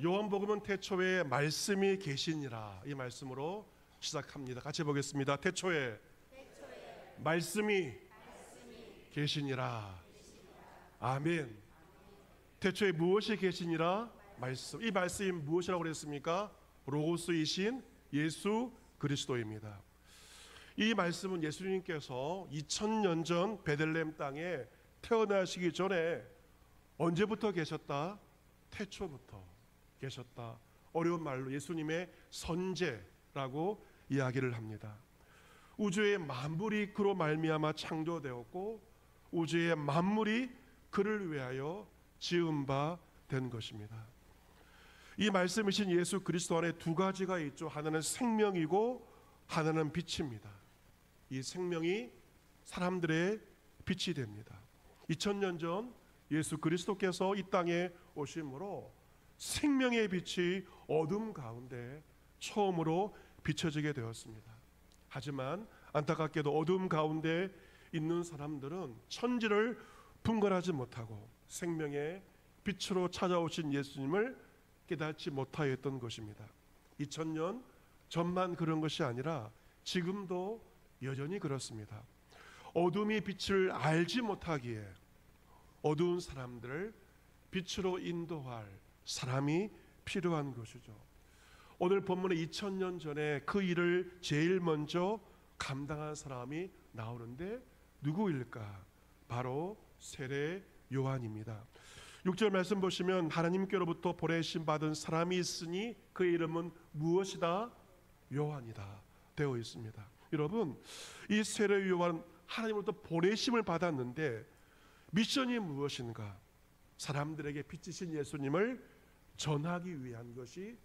요한복음은 태초에 말씀이 계시니라, 이 말씀으로 시작합니다. 같이 보겠습니다. 태초에 말씀이 계시니라. 아멘. 태초에 무엇이 계시니라? 말씀. 이 말씀이 무엇이라고 그랬습니까? 로고스이신 예수 그리스도입니다. 이 말씀은 예수님께서 2000년 전 베들레헴 땅에 태어나시기 전에 언제부터 계셨다? 태초부터 계셨다. 어려운 말로 예수님의 선제라고 이야기를 합니다. 우주의 만물이 그로 말미암아 창조되었고 우주의 만물이 그를 위하여 지은 바 된 것입니다. 이 말씀이신 예수 그리스도 안에 두 가지가 있죠. 하나는 생명이고 하나는 빛입니다. 이 생명이 사람들의 빛이 됩니다. 2000년 전 예수 그리스도께서 이 땅에 오심으로 생명의 빛이 어둠 가운데 처음으로 비춰지게 되었습니다. 하지만 안타깝게도 어둠 가운데 있는 사람들은 천지를 분간하지 못하고 생명의 빛으로 찾아오신 예수님을 깨닫지 못하였던 것입니다. 2000년 전만 그런 것이 아니라 지금도 여전히 그렇습니다. 어둠이 빛을 알지 못하기에 어두운 사람들을 빛으로 인도할 사람이 필요한 것이죠. 오늘 본문에 2000년 전에 그 일을 제일 먼저 감당한 사람이 나오는데 누구일까? 바로 세례 요한입니다. 6절 말씀 보시면 하나님께로부터 보내심 받은 사람이 있으니 그 이름은 무엇이다? 요한이다 되어 있습니다. 여러분, 이 세례 요한은 하나님으로부터 보내심을 받았는데 미션이 무엇인가? 사람들에게 빛이신 예수님을 전하기 위한 것이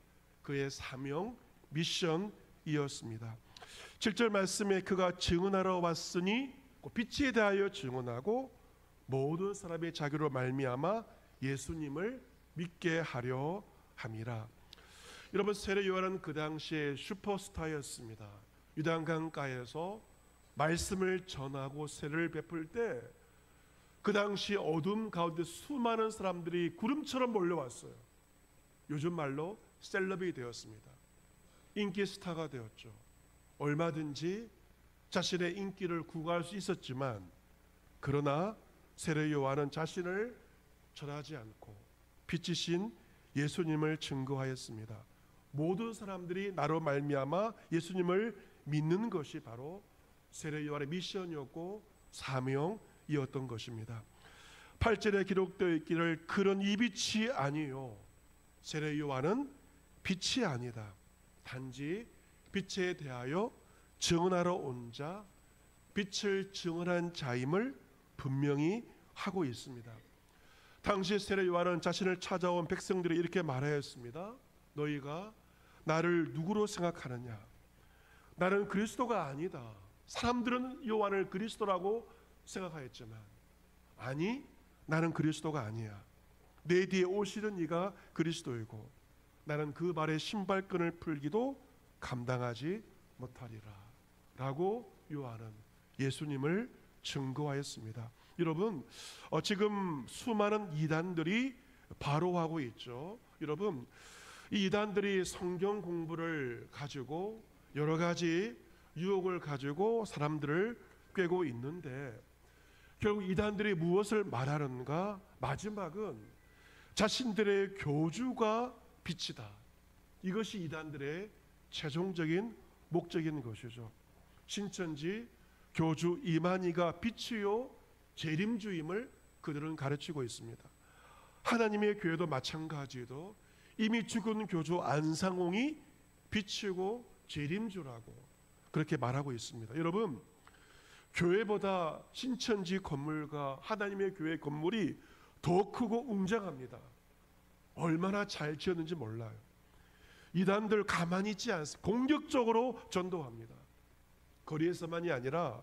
그의 사명 미션이었습니다. 7절 말씀에 그가 증언하러 왔으니 빛에 대하여 증언하고 모든 사람의 자기로 말미암아 예수님을 믿게 하려 함이라. 여러분, 세례 요한은 그 당시에 슈퍼스타였습니다. 유단강가에서 말씀을 전하고 세례를 베풀 때 그 당시 어둠 가운데 수많은 사람들이 구름처럼 몰려왔어요. 요즘 말로 셀럽이 되었습니다. 인기 스타가 되었죠. 얼마든지 자신의 인기를 구가할 수 있었지만 그러나 세례 요한은 자신을 절하지 않고 빛이신 예수님을 증거하였습니다. 모든 사람들이 나로 말미암아 예수님을 믿는 것이 바로 세례 요한의 미션이었고 사명이었던 것입니다. 8절에 기록되어 있기를 그런 이 빛이 아니요 세례 요한은 빛이 아니다. 단지 빛에 대하여 증언하러 온 자, 빛을 증언한 자임을 분명히 하고 있습니다. 당시 세례 요한은 자신을 찾아온 백성들이 이렇게 말하였습니다. 너희가 나를 누구로 생각하느냐? 나는 그리스도가 아니다. 사람들은 요한을 그리스도라고 생각하였지만 아니, 나는 그리스도가 아니야. 내 뒤에 오시는 이가 그리스도이고 나는 그 발의 신발끈을 풀기도 감당하지 못하리라 라고 요한은 예수님을 증거하였습니다. 여러분, 지금 수많은 이단들이 바로하고 있죠. 여러분, 이 이단들이 성경 공부를 가지고 여러 가지 유혹을 가지고 사람들을 꿰고 있는데 결국 이단들이 무엇을 말하는가? 마지막은 자신들의 교주가 빛이다. 이것이 이단들의 최종적인 목적인 것이죠. 신천지 교주 이만희가 빛이요 재림주임을 그들은 가르치고 있습니다. 하나님의 교회도 마찬가지로 이미 죽은 교주 안상홍이 빛이고 재림주라고 그렇게 말하고 있습니다. 여러분, 교회보다 신천지 건물과 하나님의 교회 건물이 더 크고 웅장합니다. 얼마나 잘 지었는지 몰라요. 이단들 가만히 있지 않습니다. 공격적으로 전도합니다. 거리에서만이 아니라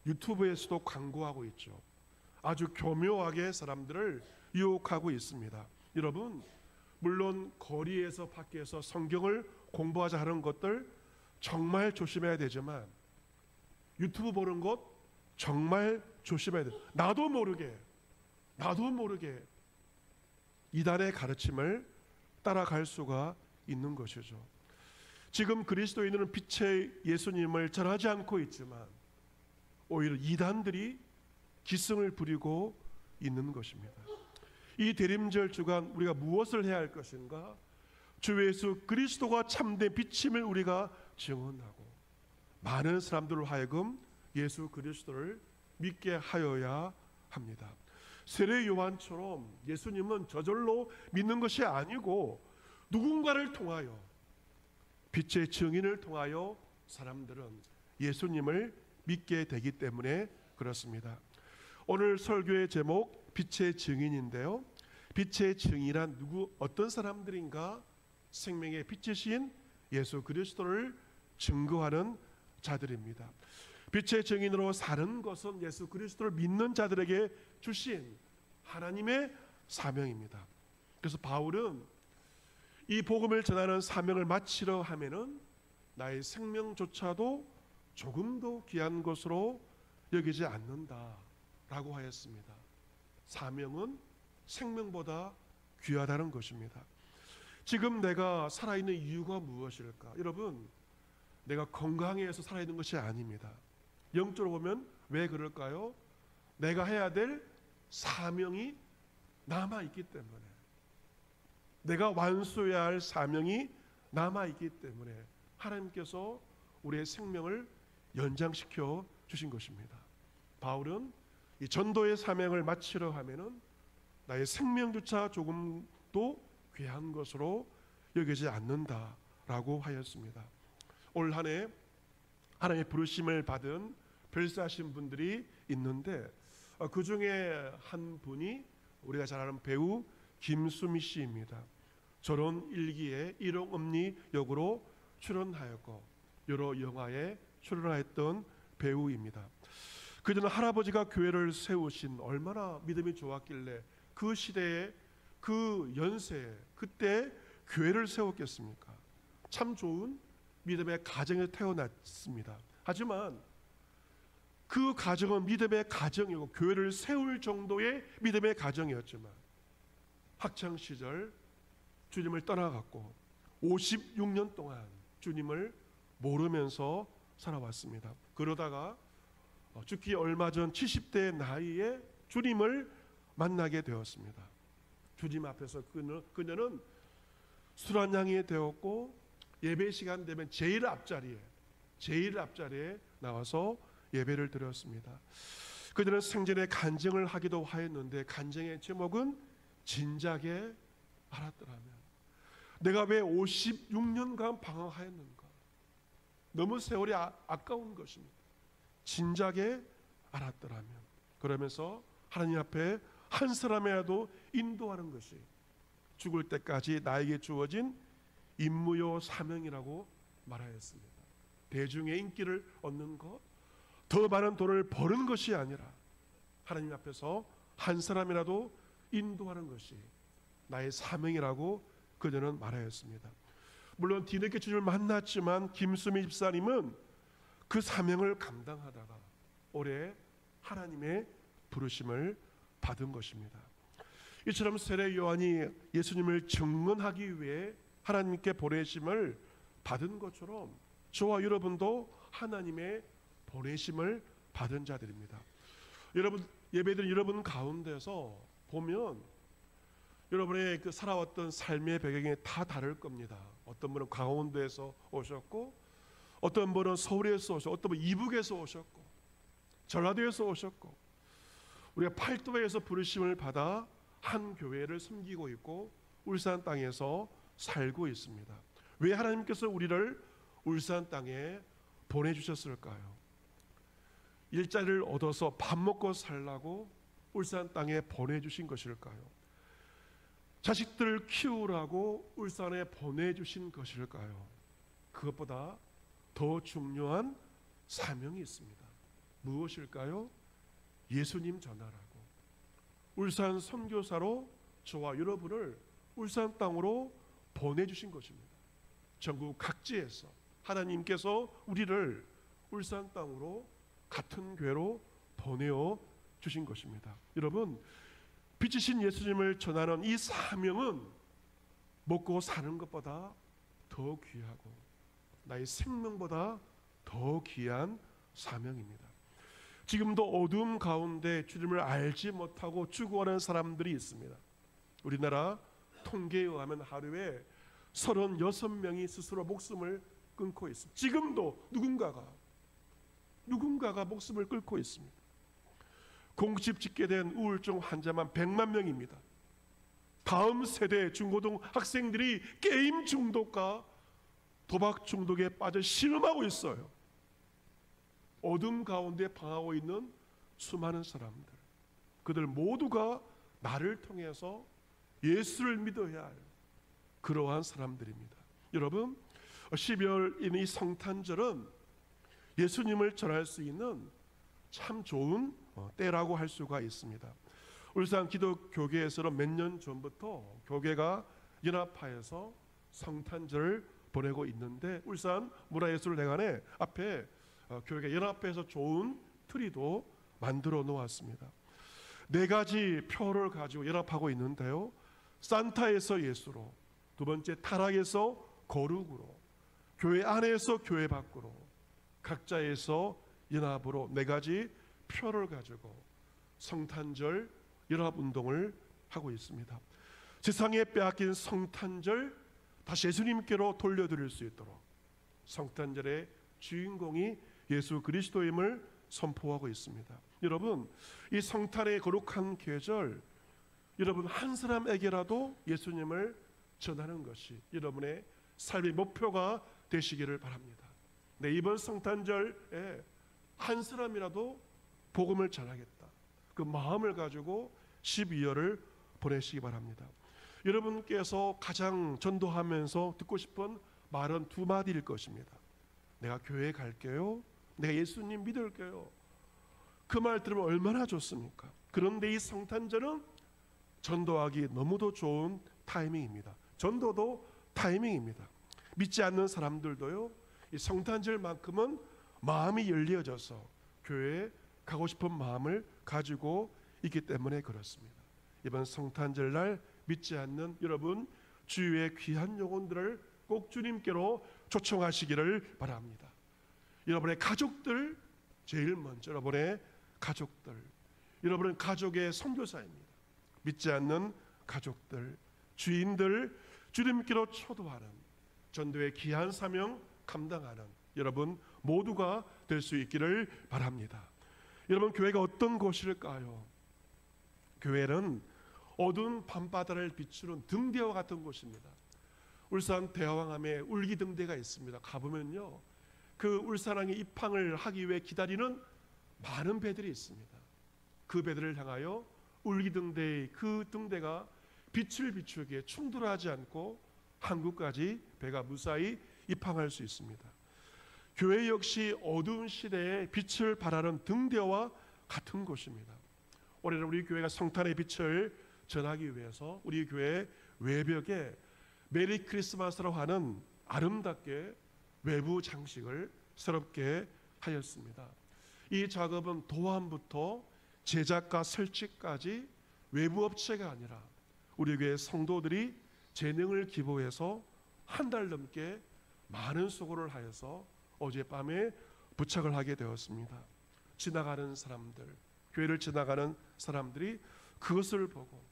유튜브에서도 광고하고 있죠. 아주 교묘하게 사람들을 유혹하고 있습니다. 여러분, 물론 거리에서 밖에서 성경을 공부하자 하는 것들 정말 조심해야 되지만 유튜브 보는 것 정말 조심해야 돼요. 나도 모르게 이단의 가르침을 따라갈 수가 있는 것이죠. 지금 그리스도인들은 빛의 예수님을 전하지 않고 있지만 오히려 이단들이 기승을 부리고 있는 것입니다. 이 대림절 주간 우리가 무엇을 해야 할 것인가? 주 예수 그리스도가 참된 빛임을 우리가 증언하고 많은 사람들로 하여금 예수 그리스도를 믿게 하여야 합니다. 세례 요한처럼 예수님은 저절로 믿는 것이 아니고 누군가를 통하여, 빛의 증인을 통하여 사람들은 예수님을 믿게 되기 때문에 그렇습니다. 오늘 설교의 제목 빛의 증인인데요, 빛의 증인이란 어떤 사람들인가? 생명의 빛이신 예수 그리스도를 증거하는 자들입니다. 빛의 증인으로 사는 것은 예수 그리스도를 믿는 자들에게 주신 하나님의 사명입니다. 그래서 바울은 이 복음을 전하는 사명을 마치려 하면은 나의 생명조차도 조금도 귀한 것으로 여기지 않는다라고 하였습니다. 사명은 생명보다 귀하다는 것입니다. 지금 내가 살아있는 이유가 무엇일까? 여러분, 내가 건강해서 살아있는 것이 아닙니다. 영적으로 보면 왜 그럴까요? 내가 해야 될 사명이 남아있기 때문에, 내가 완수해야 할 사명이 남아있기 때문에 하나님께서 우리의 생명을 연장시켜 주신 것입니다. 바울은 이 전도의 사명을 마치려 하면은 나의 생명조차 조금도 귀한 것으로 여기지 않는다라고 하였습니다. 올 한 해 하나님의 부르심을 받은 별세하신 분들이 있는데 그 중에 한 분이 우리가 잘 아는 배우 김수미 씨입니다. 결혼 일기에 일용엄니 역으로 출연하였고 여러 영화에 출연하였던 배우입니다. 그전에 할아버지가 교회를 세우신 얼마나 믿음이 좋았길래 그 시대에 그 연세에 그때 교회를 세웠겠습니까? 참 좋은 믿음의 가정에 태어났습니다. 하지만 그 가정은 믿음의 가정이고 교회를 세울 정도의 믿음의 가정이었지만 학창시절 주님을 떠나갔고 56년 동안 주님을 모르면서 살아왔습니다. 그러다가 죽기 얼마 전 70대 나이에 주님을 만나게 되었습니다. 주님 앞에서 그녀는 술 한 양이 되었고 예배 시간 되면 제일 앞자리에 나와서 예배를 드렸습니다. 그녀는 생전에 간증을 하기도 하였는데 간증의 제목은 진작에 알았더라면 내가 왜 56년간 방황하였는가. 너무 세월이 아까운 것입니다. 진작에 알았더라면. 그러면서 하나님 앞에 한 사람이라도 인도하는 것이 죽을 때까지 나에게 주어진 임무요 사명이라고 말하였습니다. 대중의 인기를 얻는 것, 더 많은 돈을 버는 것이 아니라 하나님 앞에서 한 사람이라도 인도하는 것이 나의 사명이라고 그녀는 말하였습니다. 물론 뒤늦게 주님을 만났지만 김수미 집사님은 그 사명을 감당하다가 올해 하나님의 부르심을 받은 것입니다. 이처럼 세례 요한이 예수님을 증언하기 위해 하나님께 보내심을 받은 것처럼 저와 여러분도 하나님의 보내심을 받은 자들입니다. 여러분, 예배드린 여러분 가운데서 보면 여러분의 그 살아왔던 삶의 배경이 다 다를 겁니다. 어떤 분은 강원도에서 오셨고, 어떤 분은 서울에서 오셨고, 어떤 분은 이북에서 오셨고, 전라도에서 오셨고, 우리가 팔도에서 부르심을 받아 한 교회를 섬기고 있고 울산 땅에서 살고 있습니다. 왜 하나님께서 우리를 울산 땅에 보내주셨을까요? 일자리를 얻어서 밥 먹고 살라고 울산 땅에 보내주신 것일까요? 자식들을 키우라고 울산에 보내주신 것일까요? 그것보다 더 중요한 사명이 있습니다. 무엇일까요? 예수님 전하라고. 울산 선교사로 저와 여러분을 울산 땅으로 보내주신 것입니다. 전국 각지에서 하나님께서 우리를 울산 땅으로 같은 교회로 보내어 주신 것입니다. 여러분, 빛이신 예수님을 전하는 이 사명은 먹고 사는 것보다 더 귀하고 나의 생명보다 더 귀한 사명입니다. 지금도 어둠 가운데 주님을 알지 못하고 죽어가는 사람들이 있습니다. 우리나라 통계에 의하면 하루에 36명이 스스로 목숨을 끊고 있습니다. 지금도 누군가가 목숨을 끊고 있습니다. 공집 짓게 된 우울증 환자만 100만 명입니다. 다음 세대 중고등 학생들이 게임 중독과 도박 중독에 빠져 신음하고 있어요. 어둠 가운데 방하고 있는 수많은 사람들, 그들 모두가 나를 통해서 예수를 믿어야 할 그러한 사람들입니다. 여러분, 12월인 이 성탄절은 예수님을 전할 수 있는 참 좋은 때라고 할 수가 있습니다. 울산 기독교계에서는 몇 년 전부터 교계가 연합하여서 성탄절을 보내고 있는데, 울산 문화예술대관에 앞에 교회가 연합해서 좋은 트리도 만들어 놓았습니다. 4가지 표를 가지고 연합하고 있는데요, 산타에서 예수로, 두 번째 타락에서 거룩으로, 교회 안에서 교회 밖으로, 각자에서 연합으로 4가지 표를 가지고 성탄절 연합운동을 하고 있습니다. 세상에 빼앗긴 성탄절 다시 예수님께로 돌려드릴 수 있도록 성탄절의 주인공이 예수 그리스도임을 선포하고 있습니다. 여러분, 이 성탄의 거룩한 계절, 여러분 한 사람에게라도 예수님을 전하는 것이 여러분의 삶의 목표가 되시기를 바랍니다. 네, 이번 성탄절에 한 사람이라도 복음을 전하겠다, 그 마음을 가지고 12월을 보내시기 바랍니다. 여러분께서 가장 전도하면서 듣고 싶은 말은 2마디일 것입니다. 내가 교회에 갈게요, 내가 예수님 믿을게요. 그 말 들으면 얼마나 좋습니까? 그런데 이 성탄절은 전도하기 너무도 좋은 타이밍입니다. 전도도 타이밍입니다. 믿지 않는 사람들도요, 이 성탄절만큼은 마음이 열려져서 교회에 가고 싶은 마음을 가지고 있기 때문에 그렇습니다. 이번 성탄절날 믿지 않는 여러분, 주위의 귀한 영혼들을 꼭 주님께로 초청하시기를 바랍니다. 여러분의 가족들, 제일 먼저 여러분의 가족들, 여러분은 가족의 선교사입니다. 믿지 않는 가족들, 주인들, 주님께로 초도하는 전도의 귀한 사명 감당하는 여러분 모두가 될 수 있기를 바랍니다. 여러분, 교회가 어떤 곳일까요? 교회는 어두운 밤바다를 비추는 등대와 같은 곳입니다. 울산 대화왕암에 울기등대가 있습니다. 가보면요, 그 울산항에 입항을 하기 위해 기다리는 많은 배들이 있습니다. 그 배들을 향하여 울기등대의 그 등대가 빛을 비추기에 충돌하지 않고 한국까지 배가 무사히 입항할 수 있습니다. 교회 역시 어두운 시대에 빛을 발하는 등대와 같은 곳입니다. 올해는 우리 교회가 성탄의 빛을 전하기 위해서 우리 교회 외벽에 메리 크리스마스라고 하는 아름답게 외부 장식을 새롭게 하였습니다. 이 작업은 도안부터 제작과 설치까지 외부 업체가 아니라 우리 교회 성도들이 재능을 기부해서 한 달 넘게 많은 수고를 하여서 어젯밤에 부착을 하게 되었습니다. 지나가는 사람들, 교회를 지나가는 사람들이 그것을 보고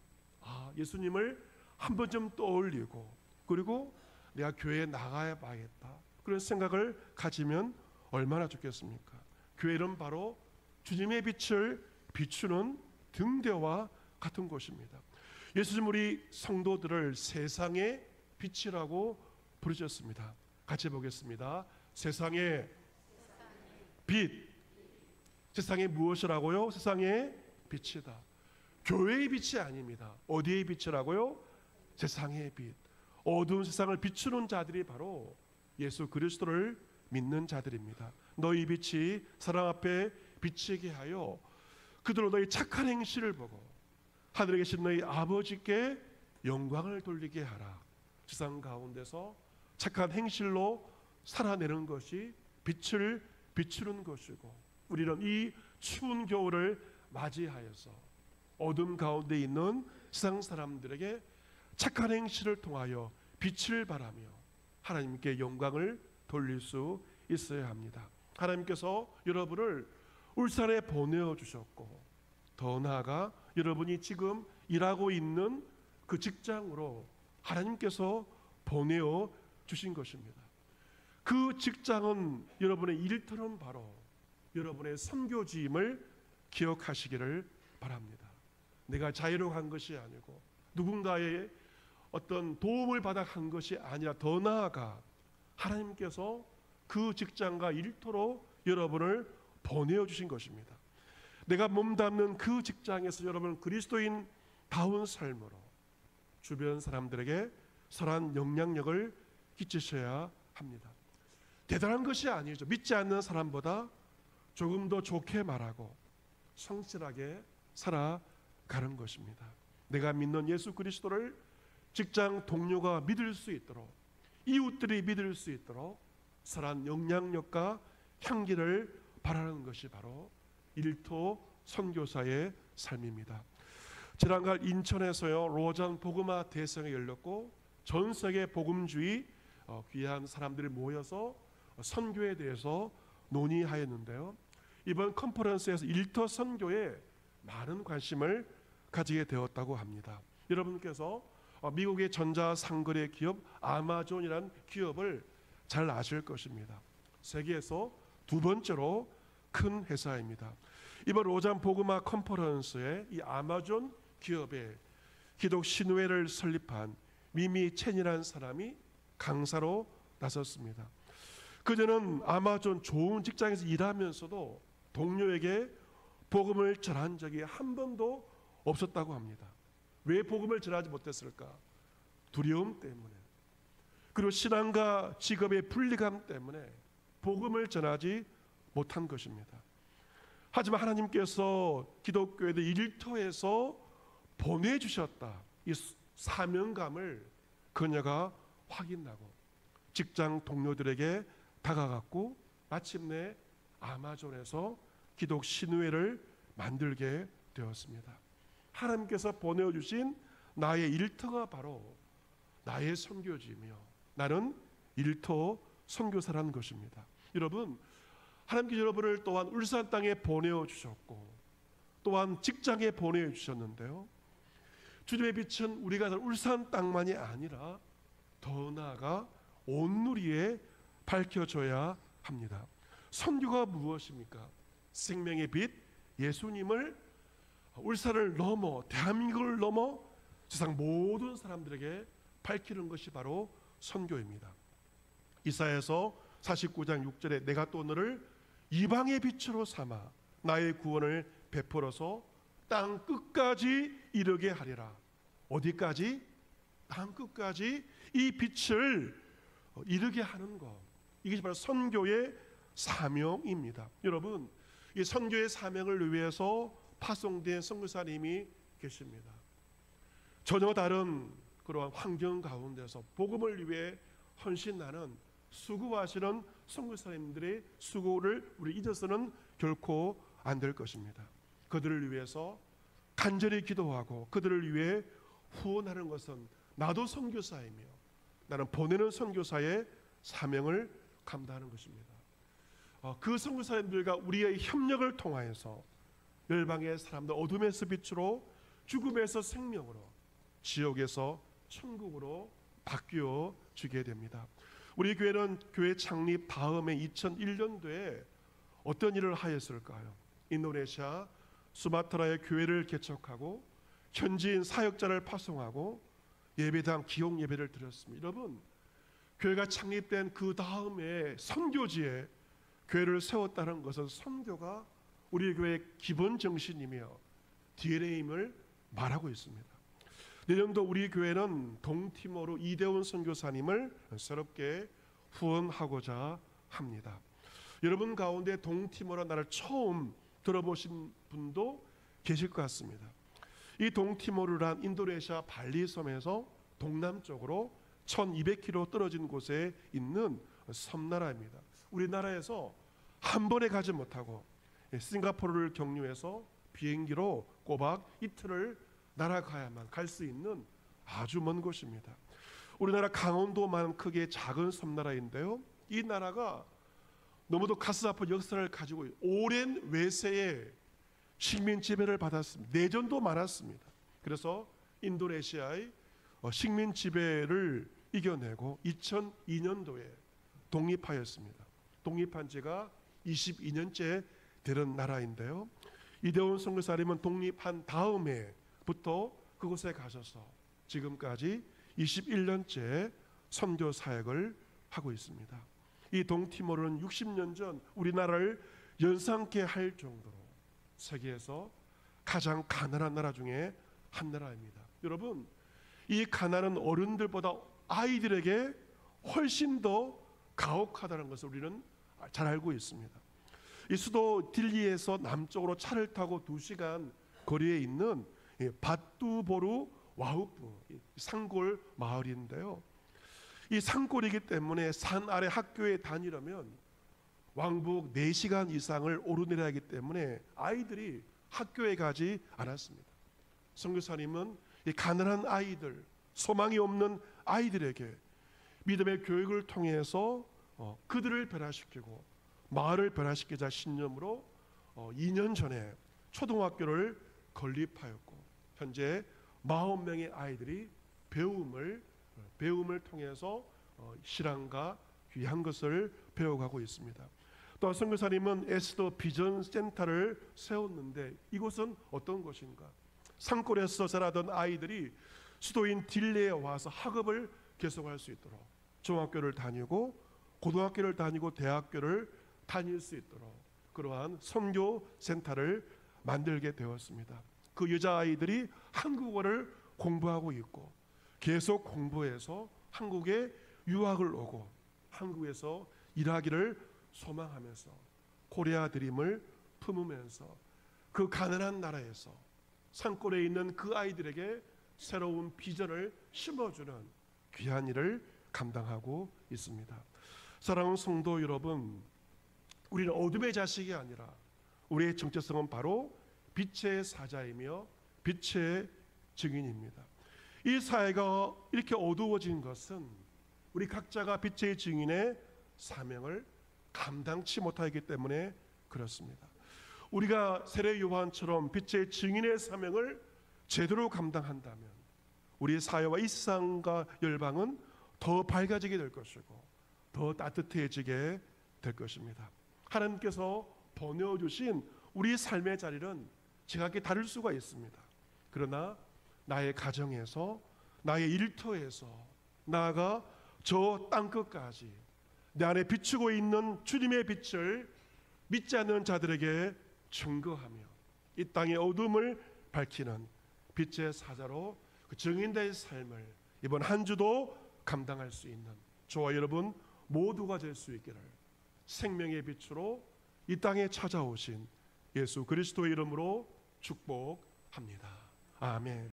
예수님을 한 번쯤 떠올리고, 그리고 내가 교회에 나가야 봐야겠다, 그런 생각을 가지면 얼마나 좋겠습니까? 교회는 바로 주님의 빛을 비추는 등대와 같은 곳입니다. 예수님 우리 성도들을 세상의 빛이라고 부르셨습니다. 같이 보겠습니다. 세상의 빛. 세상의 무엇이라고요? 세상의 빛이다. 교회의 빛이 아닙니다. 어디의 빛이라고요? 세상의 빛. 어두운 세상을 비추는 자들이 바로 예수 그리스도를 믿는 자들입니다. 너희 빛이 사람 앞에 비치게 하여 그들로 너희 착한 행실을 보고 하늘에 계신 너희 아버지께 영광을 돌리게 하라. 세상 가운데서 착한 행실로 살아내는 것이 빛을 비추는 것이고, 우리는 이 추운 겨울을 맞이하여서 어둠 가운데 있는 세상 사람들에게 착한 행실을 통하여 빛을 발하며 하나님께 영광을 돌릴 수 있어야 합니다. 하나님께서 여러분을 울산에 보내주셨고 더 나아가 여러분이 지금 일하고 있는 그 직장으로 하나님께서 보내어 주신 것입니다. 그 직장은 여러분의 일터는 바로 여러분의 선교지임을 기억하시기를 바랍니다. 내가 자유로 간 것이 아니고 누군가의 어떤 도움을 받아 간 것이 아니라 더 나아가 하나님께서 그 직장과 일터로 여러분을 보내어 주신 것입니다. 내가 몸담는 그 직장에서 여러분 그리스도인다운 삶으로 주변 사람들에게 선한 영향력을 끼치셔야 합니다. 대단한 것이 아니죠. 믿지 않는 사람보다 조금 더 좋게 말하고 성실하게 살아가는 것입니다. 내가 믿는 예수 그리스도를 직장 동료가 믿을 수 있도록, 이웃들이 믿을 수 있도록 선한 영향력과 향기를 바라는 것이 바로 일터 선교사의 삶입니다. 지난달 인천에서요 로잔 복음화 대성이 열렸고 전 세계 복음주의 귀한 사람들이 모여서 선교에 대해서 논의하였는데요. 이번 컨퍼런스에서 일터 선교에 많은 관심을 가지게 되었다고 합니다. 여러분께서 미국의 전자상거래 기업 아마존이라는 기업을 잘 아실 것입니다. 세계에서 두 번째로 큰 회사입니다. 이번 로잔 복음화 컨퍼런스에 이 아마존 기업의 기독 신회를 설립한 미미 첸이라는 사람이 강사로 나섰습니다. 그녀는 아마존 좋은 직장에서 일하면서도 동료에게 복음을 전한 적이 한 번도 없었다고 합니다. 왜 복음을 전하지 못했을까? 두려움 때문에, 그리고 신앙과 직업의 분리감 때문에 복음을 전하지 못한 것입니다. 하지만 하나님께서 기독교의 일터에서 보내주셨다, 이 사명감을 그녀가 확인하고 직장 동료들에게 다가갔고 마침내 아마존에서 기독 신회를 만들게 되었습니다. 하나님께서 보내주신 나의 일터가 바로 나의 선교지이며 나는 일터 선교사라는 것입니다. 여러분, 하나님께서 여러분을 또한 울산 땅에 보내주셨고 또한 직장에 보내주셨는데요, 주님의 빛은 우리가 울산 땅만이 아니라 더 나아가 온누리에 밝혀져야 합니다. 선교가 무엇입니까? 생명의 빛 예수님을 울산을 넘어 대한민국을 넘어 세상 모든 사람들에게 밝히는 것이 바로 선교입니다. 이사야서 49장 6절에 내가 또 너를 이방의 빛으로 삼아 나의 구원을 베풀어서 땅 끝까지 이르게 하리라. 어디까지? 땅 끝까지 이 빛을 이르게 하는 것, 이것이 바로 선교의 사명입니다. 여러분, 이 선교의 사명을 위해서 파송된 선교사님이 계십니다. 전혀 다른 그러한 환경 가운데서 복음을 위해 헌신하는 수고하시는 선교사님들의 수고를 우리 잊어서는 결코 안 될 것입니다. 그들을 위해서 간절히 기도하고 그들을 위해 후원하는 것은 나도 선교사이며 나는 보내는 선교사의 사명을 감당하는 것입니다. 그 선교사님들과 우리의 협력을 통하여서 열방의 사람들 어둠에서 빛으로, 죽음에서 생명으로, 지옥에서 천국으로 바뀌어 주게 됩니다. 우리 교회는 교회 창립 다음에 2001년도에 어떤 일을 하였을까요? 인도네시아 수마트라의 교회를 개척하고 현지인 사역자를 파송하고 예배당 기용 예배를 드렸습니다. 여러분, 교회가 창립된 그 다음에 선교지에 교회를 세웠다는 것은 선교가 우리 교회의 기본 정신이며 DNA임을 말하고 있습니다. 내년도 우리 교회는 동티모르 이대원 선교사님을 새롭게 후원하고자 합니다. 여러분 가운데 동티모르 나라를 처음 들어보신 분도 계실 것 같습니다. 이 동티모르란 인도네시아 발리 섬에서 동남쪽으로 1200km 떨어진 곳에 있는 섬나라입니다. 우리나라에서 한 번에 가지 못하고 싱가포르를 경유해서 비행기로 꼬박 이틀을 날아가야만 갈 수 있는 아주 먼 곳입니다. 우리나라 강원도만 크기의 작은 섬나라인데요. 이 나라가 너무도 가슴 아픈 역사를 가지고 오랜 외세의 식민 지배를 받았습니다. 내전도 많았습니다. 그래서 인도네시아의 식민 지배를 이겨내고 2002년도에 독립하였습니다. 독립한 지가 22년째 되는 나라인데요. 이대원 선교사님은 독립한 다음에부터 그곳에 가셔서 지금까지 21년째 선교 사역을 하고 있습니다. 이 동티모르는 60년 전 우리나라를 연상케 할 정도로 세계에서 가장 가난한 나라 중에 한 나라입니다. 여러분, 이 가난은 어른들보다 아이들에게 훨씬 더 가혹하다는 것을 우리는 잘 알고 있습니다. 이 수도 딜리에서 남쪽으로 차를 타고 2시간 거리에 있는 바뚜보르 와우프 산골 마을인데요. 이 산골이기 때문에 산 아래 학교에 다니려면 왕복 4시간 이상을 오르내려야 하기 때문에 아이들이 학교에 가지 않았습니다. 선교사님은 이 가난한 아이들, 소망이 없는 아이들에게 믿음의 교육을 통해서 그들을 변화시키고 마을을 변화시키자 신념으로 2년 전에 초등학교를 건립하였고 현재 40명의 아이들이 배움을 통해서 신앙과 귀한 것을 배워가고 있습니다. 또 선교사님은 에스더 비전 센터를 세웠는데 이곳은 어떤 곳인가? 산골에서 자라던 아이들이 수도인 딜리에 와서 학업을 계속할 수 있도록 중학교를 다니고 고등학교를 다니고 대학교를 다닐 수 있도록 그러한 선교 센터를 만들게 되었습니다. 그 여자아이들이 한국어를 공부하고 있고 계속 공부해서 한국에 유학을 오고 한국에서 일하기를 소망하면서 코리아 드림을 품으면서 그 가난한 나라에서 산골에 있는 그 아이들에게 새로운 비전을 심어주는 귀한 일을 감당하고 있습니다. 사랑하는 성도 여러분, 우리는 어둠의 자식이 아니라 우리의 정체성은 바로 빛의 사자이며 빛의 증인입니다. 이 사회가 이렇게 어두워진 것은 우리 각자가 빛의 증인의 사명을 감당치 못하기 때문에 그렇습니다. 우리가 세례 요한처럼 빛의 증인의 사명을 제대로 감당한다면 우리의 사회와 이 세상과 열방은 더 밝아지게 될 것이고 더 따뜻해지게 될 것입니다. 하나님께서 보내주신 우리 삶의 자리는 지각이 다를 수가 있습니다. 그러나 나의 가정에서 나의 일터에서 나아가 저 땅끝까지 내 안에 비추고 있는 주님의 빛을 믿지 않는 자들에게 증거하며 이 땅의 어둠을 밝히는 빛의 사자로 그 증인된 삶을 이번 한 주도 감당할 수 있는 저와 여러분 모두가 될 수 있기를 생명의 빛으로 이 땅에 찾아오신 예수 그리스도의 이름으로 축복합니다. 아멘.